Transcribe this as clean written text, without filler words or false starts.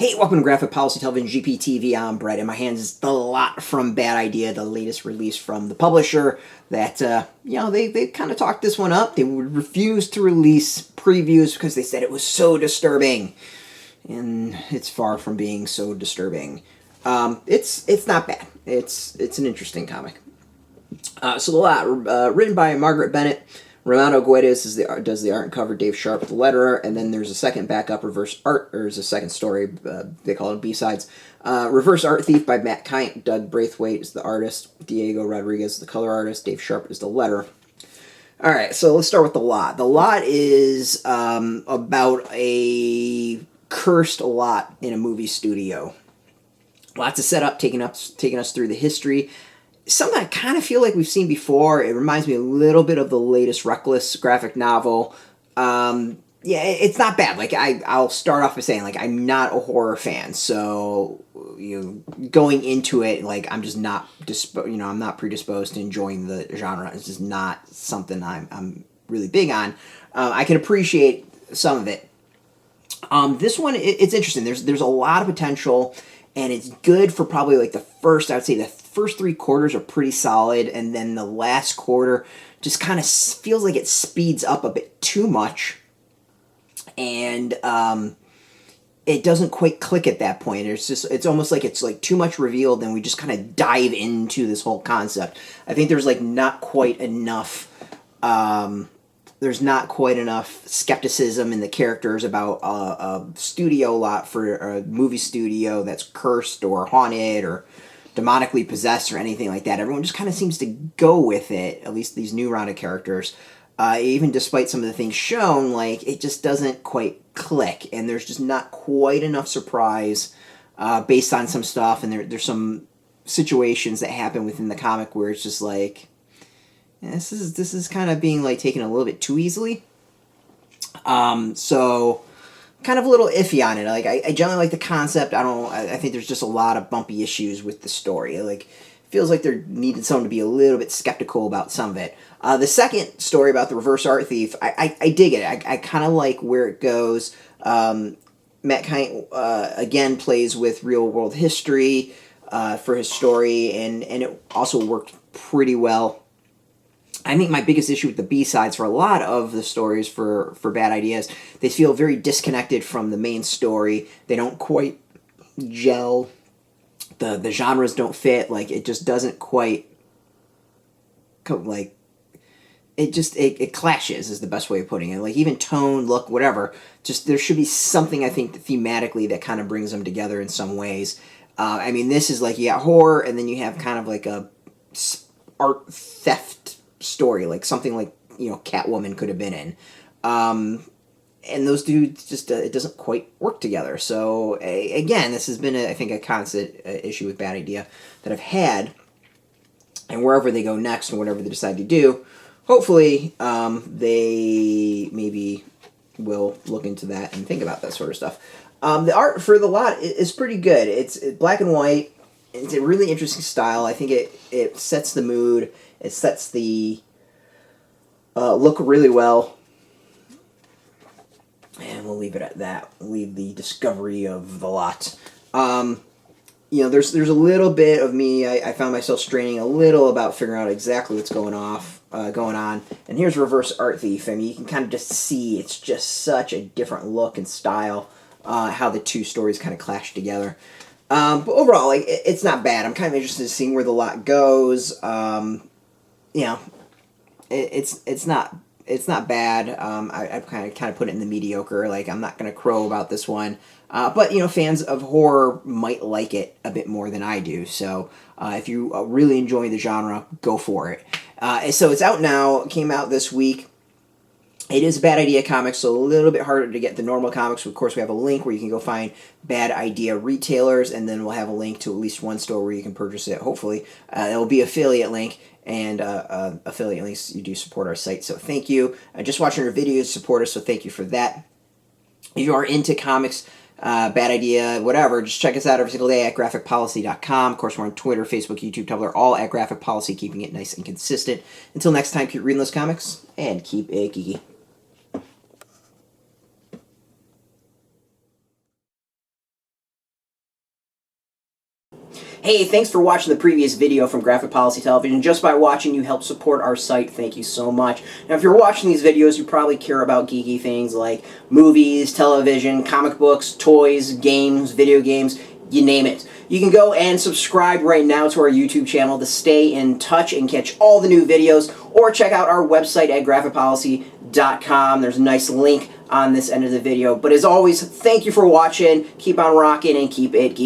Hey, welcome to Graphic Policy Television, GPTV. I'm Brett. In my hands is The Lot from Bad Idea, the latest release from the publisher that, they kind of talked this one up. They would refuse to release previews because they said it was so disturbing. And it's far from being so disturbing. It's not bad. It's an interesting comic. So The Lot, written by Marguerite Bennett. Renato, Guedes does the art and cover, Dave Sharpe the letterer, and then there's a second backup reverse art, or there's a second story, they call it B-sides. Reverse Art Thief by Matt Kindt. Doug Braithwaite is the artist, Diego Rodriguez the color artist, Dave Sharpe is the letterer. Alright, so let's start with The Lot. The Lot is about a cursed lot in a movie studio. Lots of setup, taking us through the history. Something I kind of feel like we've seen before. It reminds me a little bit of the latest Reckless graphic novel. It's not bad. Like I'll start off by saying, like, I'm not a horror fan, so going into it, like, I'm just not I'm not predisposed to enjoying the genre. It's just not something I'm really big on. I can appreciate some of it. This one, it's interesting. There's a lot of potential. And it's good for probably like I would say the first 3 quarters are pretty solid, and then the last quarter just kind of feels like it speeds up a bit too much, and it doesn't quite click at that point. It's almost like it's like too much revealed, and we just kind of dive into this whole concept. I think there's like not quite enough. There's not quite enough skepticism in the characters about a studio lot for a movie studio that's cursed or haunted or demonically possessed or anything like that. Everyone just kind of seems to go with it, at least these new round of characters. Even despite some of the things shown, like, it just doesn't quite click, and there's just not quite enough surprise based on some stuff, and there's some situations that happen within the comic where it's just like, this is kind of being like taken a little bit too easily. So kind of a little iffy on it. Like I generally like the concept. I think there's just a lot of bumpy issues with the story. Like, it feels like there needed someone to be a little bit skeptical about some of it. The second story about the Reverse Art Thief, I dig it. I kind of like where it goes. Matt Kindt again plays with real world history for his story, and it also worked pretty well. I think my biggest issue with the B-sides for a lot of the stories for Bad Ideas, they feel very disconnected from the main story. They don't quite gel. The genres don't fit. Like, it just doesn't quite, like, it clashes is the best way of putting it. Like, even tone, look, whatever. Just, there should be something, I think, thematically that kind of brings them together in some ways. I mean, this is like, you got horror, and then you have kind of like a art theft story, like something like Catwoman could have been in, and those dudes just it doesn't quite work together. So again, this has been I think a constant issue with Bad Idea that I've had, and wherever they go next and whatever they decide to do, hopefully they maybe will look into that and think about that sort of stuff. The art for The Lot is pretty good. It's black and white. It's a really interesting style. I think it sets the mood. It sets the look really well. And we'll leave it at that. We'll leave the discovery of The Lot. There's a little bit of me. I found myself straining a little about figuring out exactly what's going on. And here's Reverse Art Thief. I mean, you can kind of just see it's just such a different look and style. How the two stories kind of clash together. But overall, like, it's not bad. I'm kind of interested in seeing where The Lot goes. It's not bad. I kind of put it in the mediocre. Like, I'm not going to crow about this one. But fans of horror might like it a bit more than I do. So if you really enjoy the genre, go for it. So it's out now. It came out this week. It is a Bad Idea comic, so a little bit harder to get the normal comics. Of course, we have a link where you can go find Bad Idea retailers, and then we'll have a link to at least one store where you can purchase it, hopefully. It will be an affiliate link, and affiliate links, you do support our site, so thank you. Just watching our videos support us, so thank you for that. If you are into comics, Bad Idea, whatever, just check us out every single day at graphicpolicy.com. Of course, we're on Twitter, Facebook, YouTube, Tumblr, all at Graphic Policy, keeping it nice and consistent. Until next time, keep reading those comics, and keep it geeky. Hey, thanks for watching the previous video from Graphic Policy Television. Just by watching, you help support our site. Thank you so much. Now, if you're watching these videos, you probably care about geeky things like movies, television, comic books, toys, games, video games, you name it. You can go and subscribe right now to our YouTube channel to stay in touch and catch all the new videos, or check out our website at graphicpolicy.com. There's a nice link on this end of the video. But as always, thank you for watching. Keep on rocking and keep it geeky.